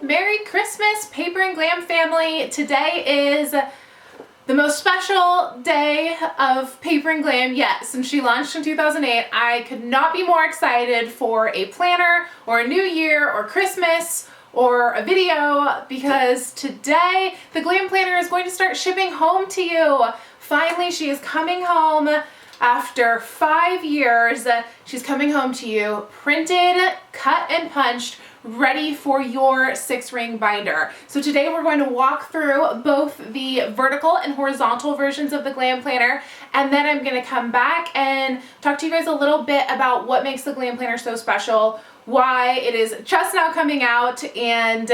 Merry Christmas, Paper and Glam family. Today is the most special day of Paper and Glam yet. Since she launched in 2008, I could not be more excited for a planner or a new year or Christmas or a video, because today the Glam Planner is going to start shipping home to you. Finally, she is coming home after 5 years. She's coming home to you printed, cut and punched, ready for your 6-ring binder. So today we're going to walk through both the vertical and horizontal versions of the Glam Planner, and then I'm going to come back and talk to you guys a little bit about what makes the Glam Planner so special, why it is just now coming out, and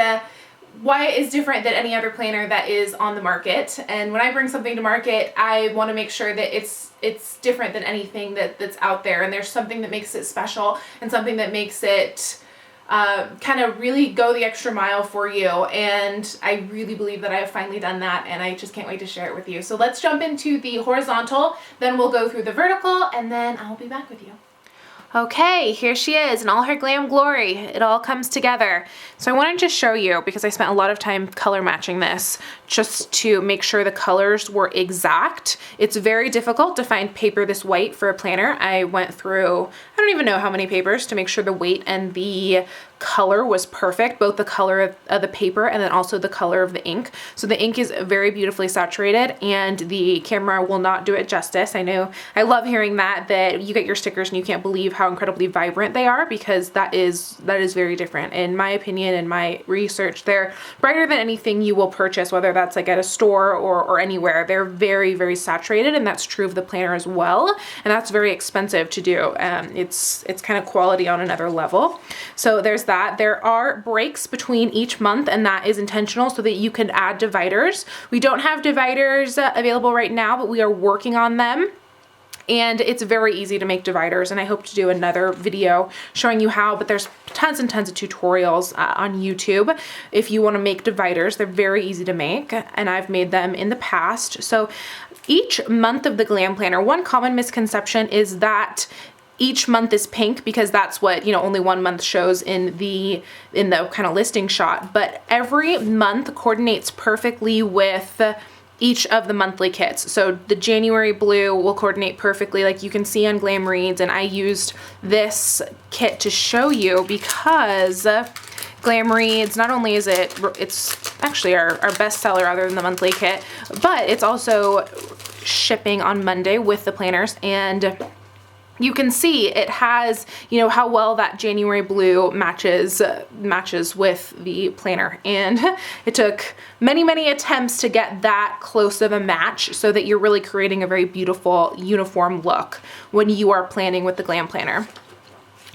why it is different than any other planner that is on the market. And when I bring something to market, I want to make sure that it's different than anything that's out there, and there's something that makes it special and something that makes it kind of really go the extra mile for you. And I really believe that I have finally done that, and I just can't wait to share it with you. So let's jump into the horizontal, then we'll go through the vertical, and then I'll be back with you. Okay, here she is in all her glam glory. It all comes together. So I wanted to show you, because I spent a lot of time color matching this just to make sure the colors were exact. It's very difficult to find paper this white for a planner. I went through, I don't even know how many papers to make sure the weight and the color was perfect, both the color of the paper and then also the color of the ink. So the ink is very beautifully saturated, and the camera will not do it justice. I know, I love hearing that you get your stickers and you can't believe how incredibly vibrant they are, because that is very different. In my opinion, in my research, they're brighter than anything you will purchase, whether that's like at a store or anywhere. They're very saturated, and that's true of the planner as well, and that's very expensive to do. It's kind of quality on another level. So there's that. There are breaks between each month, and that is intentional so that you can add dividers. We don't have dividers available right now, but we are working on them. And it's very easy to make dividers, and I hope to do another video showing you how, but there's tons and tons of tutorials on YouTube if you want to make dividers. They're very easy to make, and I've made them in the past. So each month of the Glam Planner, one common misconception is that each month is pink, because that's what, you know, only one month shows in the kind of listing shot, but every month coordinates perfectly with each of the monthly kits. So the January blue will coordinate perfectly, like you can see on Glam Reads, and I used this kit to show you because Glam Reads, not only is it's actually our best seller other than the monthly kit, but it's also shipping on Monday with the planners, and you can see it has, you know, how well that January blue matches with the planner. And it took many attempts to get that close of a match so that you're really creating a very beautiful uniform look when you are planning with the Glam Planner.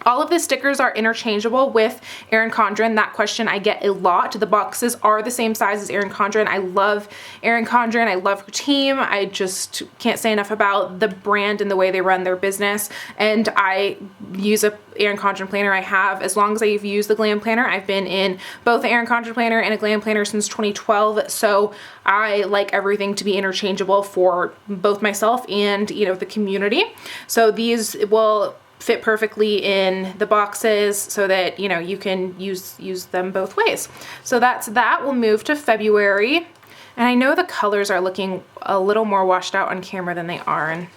All of the stickers are interchangeable with Erin Condren. That question I get a lot. The boxes are the same size as Erin Condren. I love Erin Condren. I love her team. I just can't say enough about the brand and the way they run their business. And I use a Erin Condren planner. I have, as long as I've used the Glam Planner, I've been in both the Erin Condren planner and a Glam Planner since 2012. So I like everything to be interchangeable for both myself and, you know, the community. So these will fit perfectly in the boxes so that, you know, you can use them both ways. So that's that. We'll move to February, and I know the colors are looking a little more washed out on camera than they are, and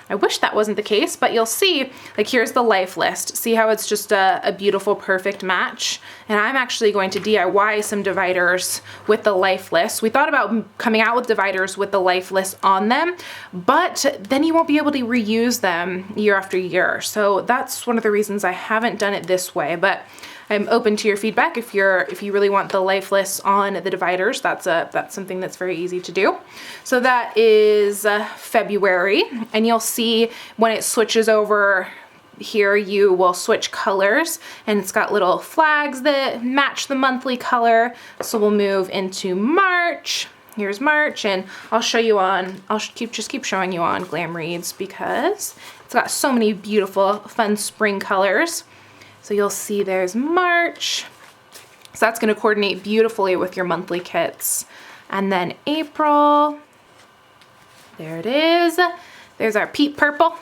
I wish that wasn't the case, but you'll see, like, here's the life list. See how it's just a beautiful, perfect match? And I'm actually going to DIY some dividers with the life list. We thought about coming out with dividers with the life list on them, but then you won't be able to reuse them year after year. So that's one of the reasons I haven't done it this way, but I'm open to your feedback. If you really want the life lists on the dividers, that's something that's very easy to do. So that is February, and you'll see when it switches over here, you will switch colors, and it's got little flags that match the monthly color. So we'll move into March. Here's March, and I'll just keep showing you on Glam Reads because it's got so many beautiful, fun spring colors. So you'll see there's March. So that's going to coordinate beautifully with your monthly kits. And then April, there it is. There's our Peat Purple.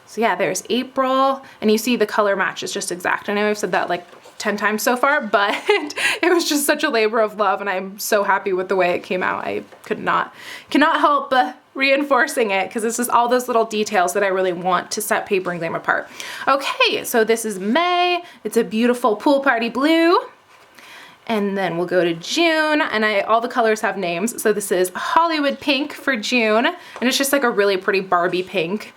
So yeah, there's April, and you see the color match is just exact. I know I've said that like 10 times so far, but it was just such a labor of love, and I'm so happy with the way it came out. I cannot help reinforcing it, because this is all those little details that I really want to set Paper and Glam apart. Okay, so this is May. It's a beautiful pool party blue. And then we'll go to June, and all the colors have names. So this is Hollywood Pink for June, and it's just like a really pretty Barbie pink.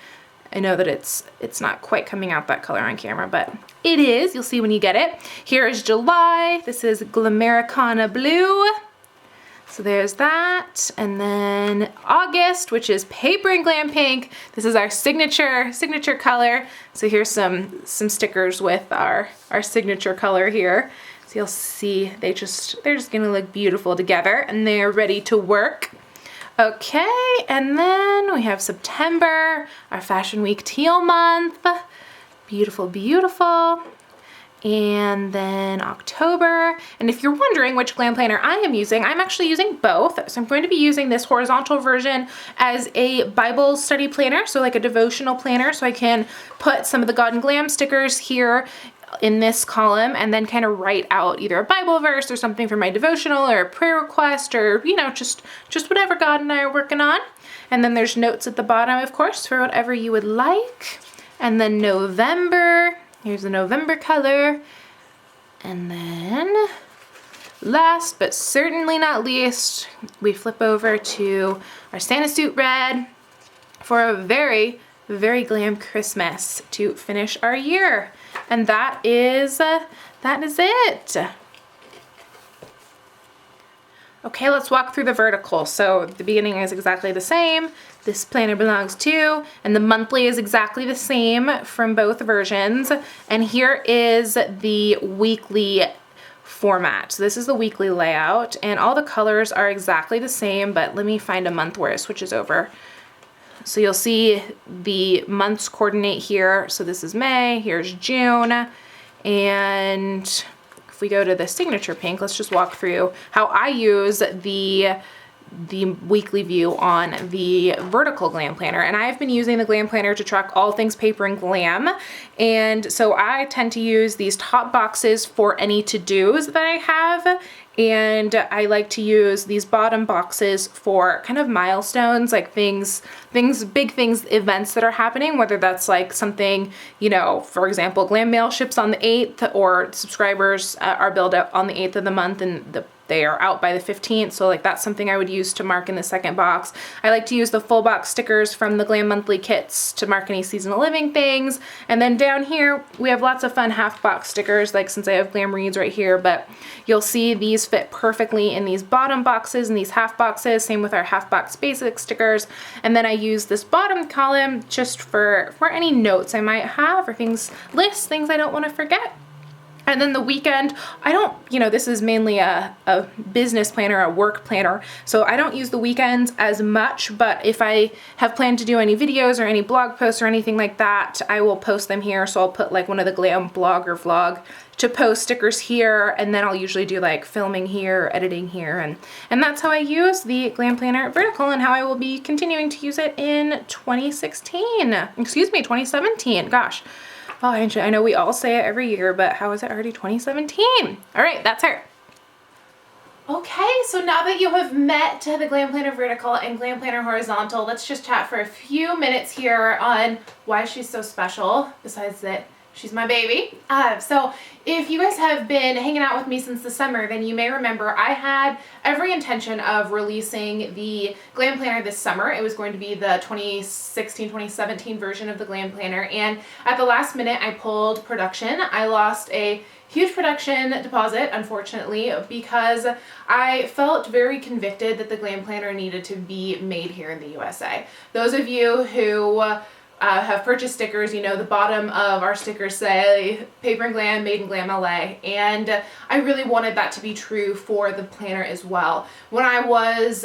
I know that it's not quite coming out that color on camera, but it is. You'll see when you get it. Here is July. This is Glamericana Blue. So there's that. And then August, which is Paper and Glam Pink. This is our signature color. So here's some stickers with our signature color here. So you'll see they're just gonna look beautiful together, and they're ready to work. Okay, and then we have September, our Fashion Week teal month. Beautiful, beautiful. And then October, and if you're wondering which Glam Planner I am using, I'm actually using both. So I'm going to be using this horizontal version as a Bible study planner, so like a devotional planner, so I can put some of the God and Glam stickers here in this column, and then kind of write out either a Bible verse or something for my devotional, or a prayer request, or just whatever God and I are working on. And then there's notes at the bottom, of course, for whatever you would like. And then November, here's the November color. And then last but certainly not least, we flip over to our Santa Suit Red for a very, very glam Christmas to finish our year. And that is it. Okay, let's walk through the vertical. So the beginning is exactly the same. This planner belongs to, and the monthly is exactly the same from both versions. And here is the weekly format. So this is the weekly layout, and all the colors are exactly the same, but let me find a month where it switches over. So you'll see the months coordinate here. So this is May, here's June, and if we go to the signature pink, let's just walk through how I use the weekly view on the vertical Glam Planner. And I've been using the Glam Planner to track all things Paper and Glam. And so I tend to use these top boxes for any to-dos that I have. And I like to use these bottom boxes for kind of milestones, like big things, events that are happening, whether that's like something, for example, Glam Mail ships on the 8th, or subscribers are billed out on the 8th of the month, and they are out by the 15th. So like that's something I would use to mark in the second box. I like to use the full box stickers from the Glam Monthly kits to mark any seasonal living things. And then down here, we have lots of fun half box stickers, like since I have Glam Reads right here, but you'll see these fit perfectly in these bottom boxes and these half boxes, same with our half box basic stickers. And then I use this bottom column just for any notes I might have, or lists, things I don't want to forget. And then the weekend, this is mainly a business planner, a work planner, so I don't use the weekends as much, but if I have planned to do any videos or any blog posts or anything like that, I will post them here. So I'll put like one of the Glam blog or vlog to post stickers here, and then I'll usually do like filming here, editing here, and that's how I use the Glam Planner vertical, and how I will be continuing to use it in 2017. Gosh. Oh, I know we all say it every year, but how is it already 2017? All right, that's her. Okay, so now that you have met the Glam Planner Vertical and Glam Planner Horizontal, let's just chat for a few minutes here on why she's so special, besides that she's my baby. So if you guys have been hanging out with me since the summer, then you may remember I had every intention of releasing the Glam Planner this summer. It was going to be the 2016-2017 version of the Glam Planner, and at the last minute I pulled production. I lost a huge production deposit, unfortunately, because I felt very convicted that the Glam Planner needed to be made here in the USA. Those of you who have purchased stickers, the bottom of our stickers say Paper and Glam, made in Glam LA, and I really wanted that to be true for the planner as well. When I was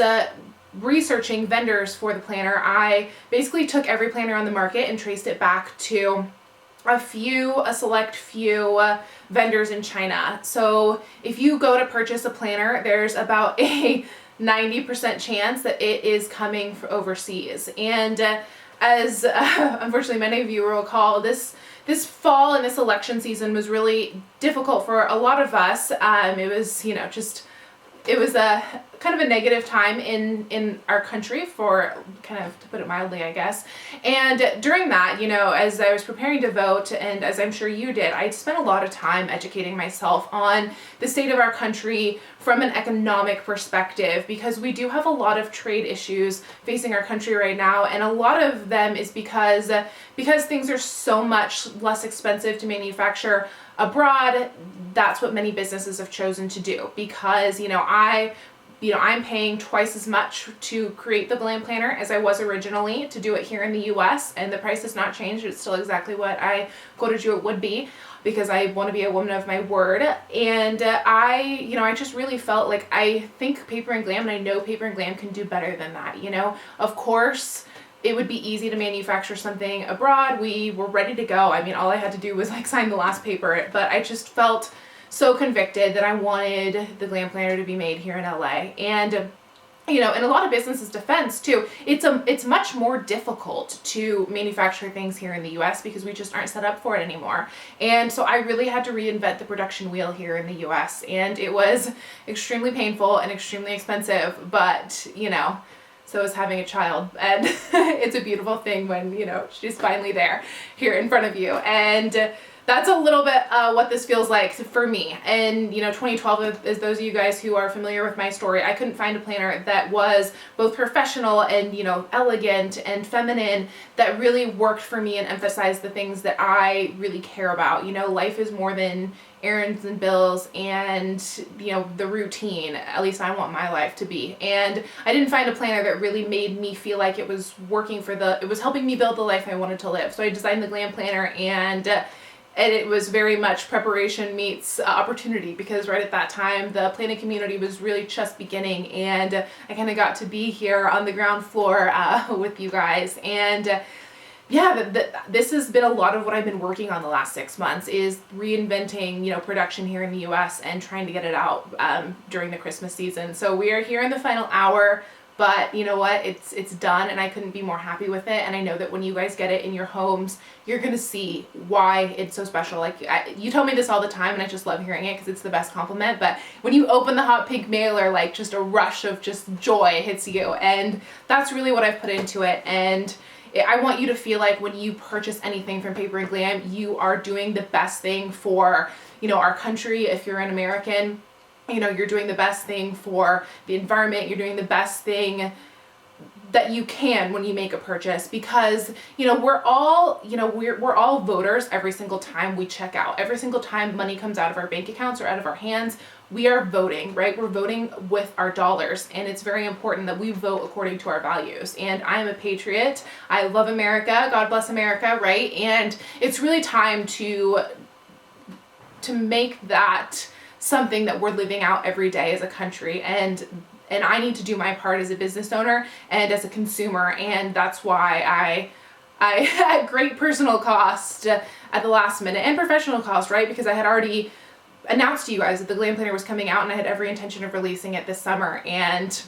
researching vendors for the planner, I basically took every planner on the market and traced it back to a select few vendors in China. So if you go to purchase a planner, there's about a 90% chance that it is coming from overseas. And as unfortunately many of you will recall, this fall and this election season was really difficult for a lot of us. It was, it was a kind of a negative time in our country, for kind of, to put it mildly, I guess. And during that, as I was preparing to vote, and as I'm sure you did, I spent a lot of time educating myself on the state of our country from an economic perspective, because we do have a lot of trade issues facing our country right now, and a lot of them is because things are so much less expensive to manufacture abroad. That's what many businesses have chosen to do, because I'm paying twice as much to create the Glam Planner as I was originally to do it here in the US, and the price has not changed. It's still exactly what I quoted you it would be, because I want to be a woman of my word. And I just really felt like, I think Paper and Glam, and I know Paper and Glam can do better than that. Of course, it would be easy to manufacture something abroad. We were ready to go. I mean, all I had to do was sign the last paper, but I just felt so convicted that I wanted the Glam Planner to be made here in LA. And in a lot of businesses' defense too, it's much more difficult to manufacture things here in the US because we just aren't set up for it anymore. And so I really had to reinvent the production wheel here in the US, and it was extremely painful and extremely expensive, but so is having a child, and it's a beautiful thing when she's finally there here in front of you. And that's a little bit what this feels like for me. And 2012, as those of you guys who are familiar with my story, I couldn't find a planner that was both professional and elegant and feminine, that really worked for me and emphasized the things that I really care about. Life is more than errands and bills and the routine. At least I want my life to be. And I didn't find a planner that really made me feel like it was it was helping me build the life I wanted to live. So I designed the Glam Planner, and it was very much preparation meets opportunity, because right at that time the planning community was really just beginning, and I kind of got to be here on the ground floor with you guys. And this has been a lot of what I've been working on the last 6 months, is reinventing, production here in the US and trying to get it out during the Christmas season. So we are here in the final hour, but you know what? It's done, and I couldn't be more happy with it. And I know that when you guys get it in your homes, you're gonna see why it's so special. You tell me this all the time, and I just love hearing it because it's the best compliment. But when you open the hot pink mailer, just a rush of just joy hits you, and that's really what I've put into it. And I want you to feel like when you purchase anything from Paper and Glam, you are doing the best thing for our country. If you're an American, you're doing the best thing for the environment. You're doing the best thing that you can when you make a purchase, because we're all we're all voters. Every single time we check out, every single time money comes out of our bank accounts or out of our hands, we are voting, right? We're voting with our dollars, and it's very important that we vote according to our values. And I'm a patriot. I love America. God bless America, right? And it's really time to make that something that we're living out every day as a country. And I need to do my part as a business owner and as a consumer. And that's why I at great personal cost at the last minute, and professional cost, right? Because I had already announced to you guys that the Glam Planner was coming out, and I had every intention of releasing it this summer, and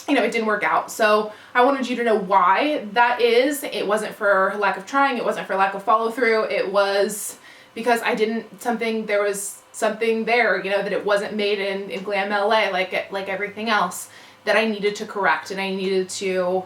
it didn't work out. So I wanted you to know why that is. It wasn't for lack of trying. It wasn't for lack of follow through. It was because there was something there, that it wasn't made in Glam LA like everything else, that I needed to correct. And I needed to,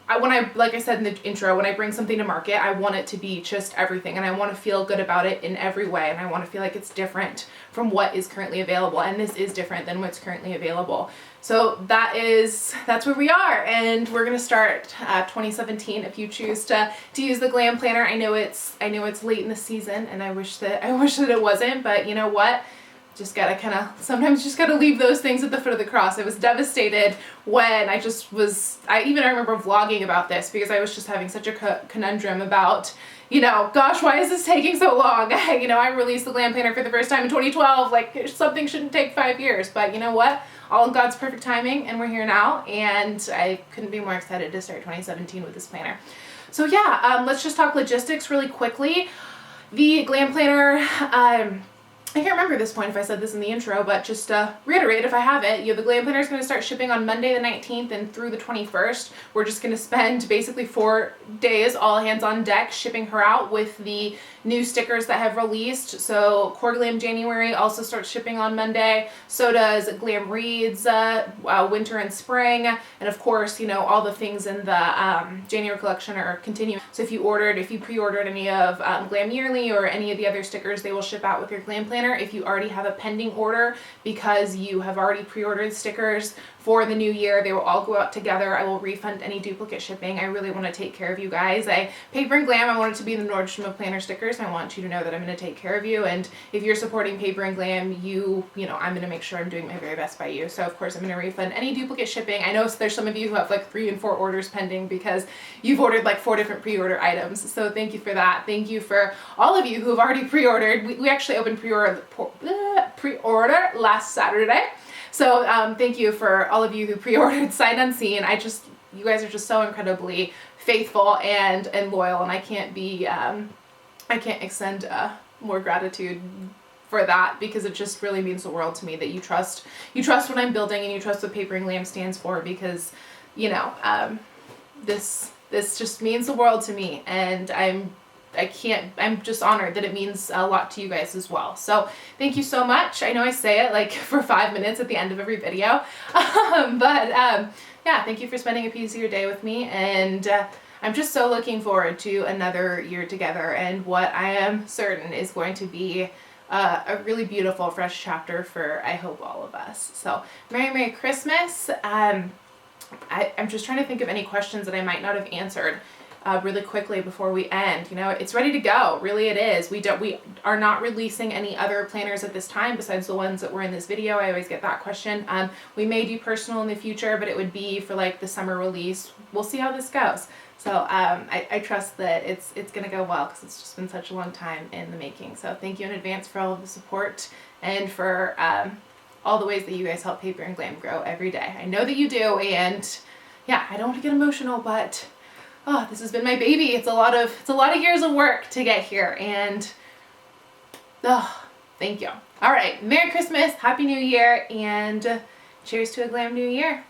like I said in the intro, when I bring something to market, I want it to be just everything, and I want to feel good about it in every way, and I want to feel like it's different from what is currently available, and this is different than what's currently available. So that's where we are, and we're gonna start 2017 if you choose to use the Glam Planner. I know it's late in the season, and I wish that it wasn't, but you know what? Sometimes just gotta leave those things at the foot of the cross. I was devastated when I remember vlogging about this, because I was just having such a conundrum about, gosh, why is this taking so long? I released the Glam Planner for the first time in 2012, something shouldn't take 5 years, but you know what? All in God's perfect timing, and we're here now, and I couldn't be more excited to start 2017 with this planner. So let's just talk logistics really quickly. The Glam Planner, I can't remember at this point if I said this in the intro, but just reiterate if I haven't, the Glam Planner is going to start shipping on Monday the 19th and through the 21st. We're just going to spend basically 4 days, all hands on deck, shipping her out with the new stickers that have released. So Core Glam January also starts shipping on Monday. So does Glam Reads winter and spring. And of course, all the things in the January collection are continuing. So if you pre-ordered any of Glam Yearly or any of the other stickers, they will ship out with your Glam Planner. If you already have a pending order because you have already pre-ordered stickers for the new year, they will all go out together. I will refund any duplicate shipping. I really want to take care of you guys. Paper and Glam, I want it to be the Nordstrom of planner stickers. I want you to know that I'm going to take care of you. And if you're supporting Paper and Glam, I'm going to make sure I'm doing my very best by you. So of course I'm going to refund any duplicate shipping. I know there's some of you who have like 3 and 4 orders pending because you've ordered like 4 different pre-order items. So thank you for that. Thank you for all of you who have already pre-ordered. We actually opened pre-order last Saturday. So thank you for all of you who pre-ordered sight unseen. You guys are just so incredibly faithful and loyal, and I can't extend more gratitude for that, because it just really means the world to me that you trust what I'm building, and you trust what Paper and Glam stands for, because this just means the world to me, and I'm just honored that it means a lot to you guys as well. So thank you so much. I know I say it like for 5 minutes at the end of every video, yeah, thank you for spending a piece of your day with me, and I'm just so looking forward to another year together, and what I am certain is going to be a really beautiful fresh chapter for, I hope, all of us. So Merry Christmas. I'm just trying to think of any questions that I might not have answered really quickly before we end. It's ready to go. Really, it is. We are not releasing any other planners at this time besides the ones that were in this video. I always get that question. We may do personal in the future, but it would be for like the summer release. We'll see how this goes. So I trust that it's going to go well, because it's just been such a long time in the making. So thank you in advance for all of the support, and for all the ways that you guys help Paper and Glam grow every day. I know that you do, and yeah, I don't want to get emotional, but this has been my baby. It's a lot of years of work to get here, and thank you. All right, Merry Christmas, Happy New Year, and cheers to a Glam New Year.